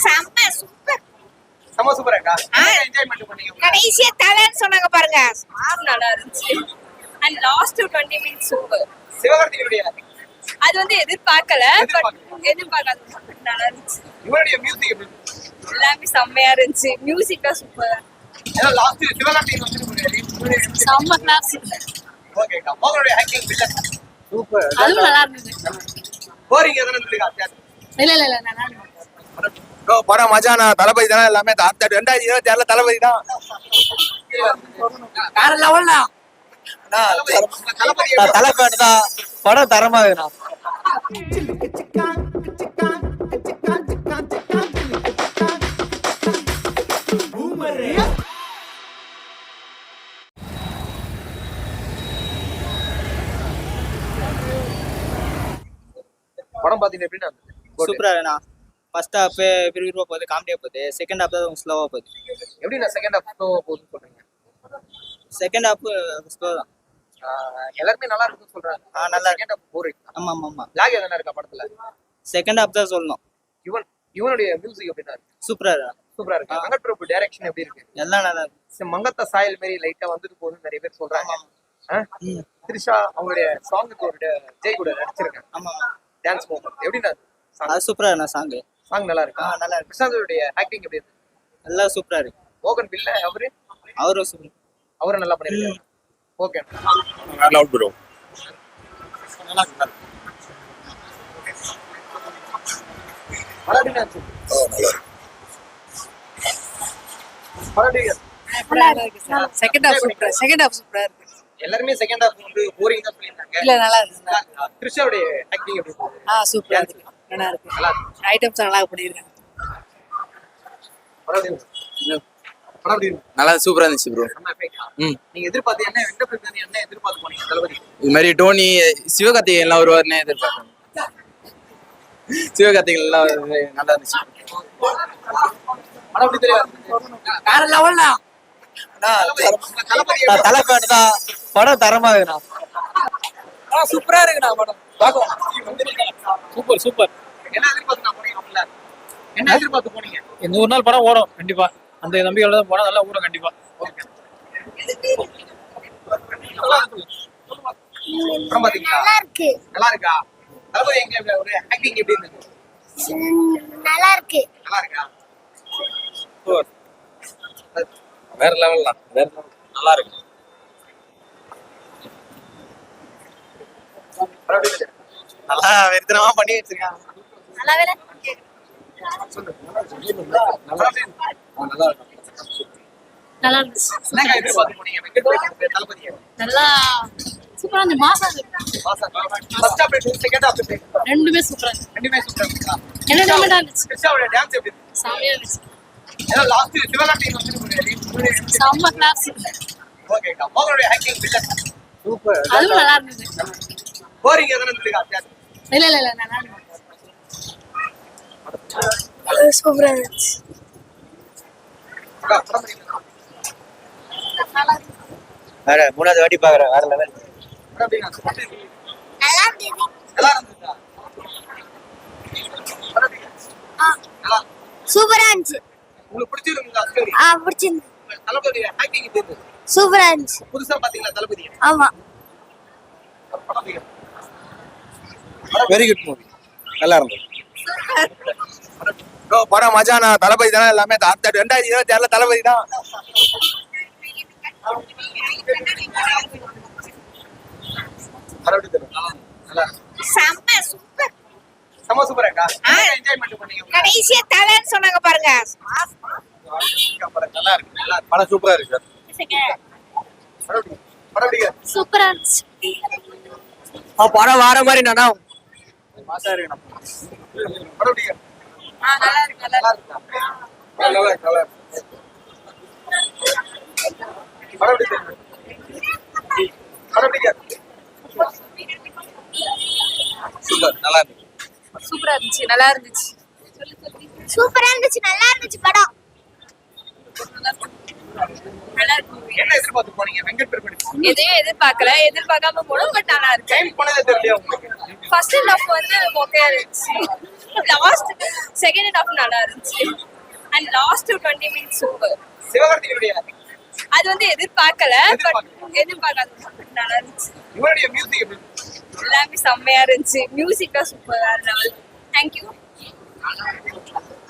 செம்ம சூப்பர். செம்ம சூப்பரா இருக்கா? என்ஜாய்மென்ட் பண்ணீங்க. கடைசியா தலைன்னு சொன்னாங்க பாருங்க. நல்லா இருந்துச்சு. And last 20 minutes super. சிவகார்த்திகேயனுடைய அது வந்து எதிர்பார்க்கல, பட் எதிர்பார்க்காத நல்லா இருந்துச்சு. இவருடைய மியூசிக் எப்படி இருந்துச்சு? எல்லாமே செம்மையா இருந்துச்சு. மியூசிக்கா சூப்பர். ஏன்னா லாஸ்ட் சிவகார்த்திகேயன் வந்துருக்காரு. செம்ம கிளாஸ். ஓகேக்கா. உங்களுடைய ஆக்டிங் பில்டப் சூப்பர். அதுவும் நல்லா இருந்துச்சு. போரிங் எதனா இருந்துக்கா? இல்ல நல்லா இருந்துச்சு. படம் மஜானா. தளபதி தானே எல்லாமே. 2026 தளபதி தான். வேற லெவல்னா தளபதி தான். படம் தரமா வேணும். படம் பாத்தீங்க எப்படின்னா சூப்பரா வேணா. ஃபர்ஸ்ட் ஹாஃப் விறுவிறுப்பா போகுது, காமெடியா போகுது. செகண்ட் ஹாஃப் தான் ஸ்லோவா போகுது. எப்படின்னா செகண்ட் ஹாஃப் போகுதுன்னு சொல்றீங்க? செகண்ட் ஹாஃப் ஸ்லோ தான். எல்லாருமே நல்லா இருக்குன்னு சொல்றாங்க. நல்லா செகண்ட் ஹாஃப் போரிங். ஆமா. லாக் எதனா இருக்கா படத்துல? செகண்ட் ஹாஃப் தான் சொல்லணும். இவனுடைய மியூசிக் எப்படின்னா சூப்பரா இருக்கு. சூப்பரா இருக்கு. வெங்கட் பிரபு டைரக்ஷன் எப்படி இருக்கு? எல்லாம் நல்லா இருக்கு. மங்கத்த சாயல் மாதிரி லைட்டா வந்துட்டு போகுதுன்னு நிறைய பேர் சொல்றாங்க. திரிஷா அவங்களுடைய சாங்குக்கு ஒரு ஜெய் கூட நடிச்சிருக்காங்க. ஆமா. டான்ஸ் மூவ்மெண்ட் எப்படின்னா அது சூப்பரா இருக்கு. சாங் நல்லா இருக்கு. நல்லா இருக்கு. கிருஷ்ணாவுடைய ஆக்டிங் எப்படி இருக்கு? எல்லாம் சூப்பரா இருக்கு. மோகன் பில்ல அவரும் சூப்பர். அவரும் நல்லா பண்ணிருக்காரு. Okay loud bro. நல்லா இருக்கு. பரவாயில்லை. செகண்ட் ஹாஃப் சூப்பரா இருக்கு. எல்லாருமே செகண்ட் ஹாஃப் வந்து போரிங் தான் சொல்லிருக்காங்க. இல்ல நல்லா இருக்கு. திரிஷாவுடைய ஆக்டிங் எப்படி இருக்கு? சூப்பரா இருக்கு. நல்லா இருக்கு. நல்லா இருக்கு. ஐட்டம்ஸ் நல்லா பண்ணிருக்காங்க. நல்லா சூப்பரா இருந்துச்சு ப்ரோ. நீங்க எதிர்பார்த்து என்ன எதிர்பார்த்து போனீங்க தளபதி? இது மாதிரி டோனி சிவகார்த்திகேயன் எல்லாம் வருவாருன்னு எதிர்பார்த்தேன். சிவகார்த்திகேயன் எல்லாம் நல்லா இருந்துச்சு. படம் எப்படி தெரியும்? வேற லெவல்னா தளபதி தான். படம் தரமா வேணும். சூப்பரா இருக்குண்ணா படம். சூப்பர். என்ன எதிர்பார்த்து போனீங்க? என்ன எதிர்பார்த்து போனீங்க? 100 நாள் படம் ஓடும் கண்டிப்பா. அந்த நம்பிக்கையோட தான் போனா நல்லா ஓடும் கண்டிப்பா. படம் பாத்தீங்களா? நல்லா இருக்கு. நல்லா இருக்கா? தளபதி எங்க ஒரு ஆக்டிங் எப்படி இருக்கு? நல்லா இருக்கு. நல்லா இருக்கா? வேற லெவல் தான். நல்லா இருக்கு. நல்லா வெறித்தனமா பண்ணி வச்சிருக்காங்க. நல்லா வேலை. நல்லா இருந்துச்சு. என்னங்க எதிர்பார்த்து போனீங்க? வெங்கட் பிரபு தளபதியை நல்லா சூப்பரா இருந்துச்சு. மாசா இருக்கு. ஃபர்ஸ்ட் ஹாஃப் எப்படி? செகண்ட் ஹாஃப் எப்படி? ரெண்டுமே சூப்பரா இருக்கு. ரெண்டுமே சூப்பரா இருக்கா? என்டர்டைன்மெண்டா இருந்துச்சு. கிருஷ்ணாவுடைய டான்ஸ் எப்படி இருக்கு? செமையா இருந்துச்சு. ஏன்னா லாஸ்ட் சிவகார்த்திகேயன் வந்துருக்காரு. செம்ம கிளாஸ். ஓகேக்கா. உங்களுடைய ஆக்டிங் பில்டப் சூப்பர். அதுவும் நல்லா இருந்துச்சு. போரிங் எதனா இருந்துக்கா? இல்ல நல்லா இருந்துச்சு. சூப்பரா இருந்துச்சு. வேற மூணாவது வாட்டி பாக்குறேன். வேற லெவல். நல்லா இருந்துச்சு. நல்லா இருந்துச்சா? சூப்பரா இருந்துச்சு. உங்களுக்கு பிடிச்சிருந்தா ஸ்டோரி? பிடிச்சிருந்து. தளபதி ஆக்டிங் எப்படி இருந்துச்சு? சூப்பரா இருந்துச்சு. புதுசா பாத்தீங்களா தளபதி? ஆமா. Very good movie. நல்லா இருந்தது. படம் மஜானா. தளபதி தானே எல்லாமே. 2026 தளபதி தான். செம்ம சூப்பர். செம்ம சூப்பரா இருக்கா? என்ஜாய்மென்ட் பண்ணீங்க. கடைசியா தலைன்னு சொன்னாங்க பாருங்க. நல்லா இருக்கு. நல்லா இருக்கு. படம் சூப்பரா இருக்கு சார். சூப்பரா இருந்துச்சு. படம் வார மாதிரி நானா மாசா இருக்கு. நல்லா இருக்கு. நல்லா இருக்கா? நல்லா இருக்கு. நல்லா இருக்கு. படம் எப்படி தெரியும்? சூப்பர். நல்லா இருக்கு. சூப்பரா இருந்துச்சு. நல்லா இருந்துச்சு. சூப்பரா இருந்துச்சு. நல்லா இருந்துச்சு படம். நல்லா இருக்கு movie. என்ன எதிர்பார்த்து போனீங்க வெங்கட் பிரபு எதையும் எதிர்பார்க்காம போனோம் பட் நல்லா இருக்கு டைம் போனதே தெரியலையா உங்களுக்கு ஃபர்ஸ்ட் ஹாஃப் வந்து ஓகேயா இருந்துச்சு லாஸ்ட் செகண்ட் ஹாஃப் நல்லா இருந்துச்சு அண்ட் லாஸ்ட் 20 மினிட்ஸ் சூப்பர் சிவகார்த்திகேயனுடைய அது வந்து எதிர்பார்க்கல பட் எதிர்பார்க்காத நல்லா இருந்துச்சு இவருடைய மியூசிக் எப்படி எல்லாமே செம்மையா இருந்துச்சு மியூசிக்கா சூப்பரா லெவல் தேங்க்யூ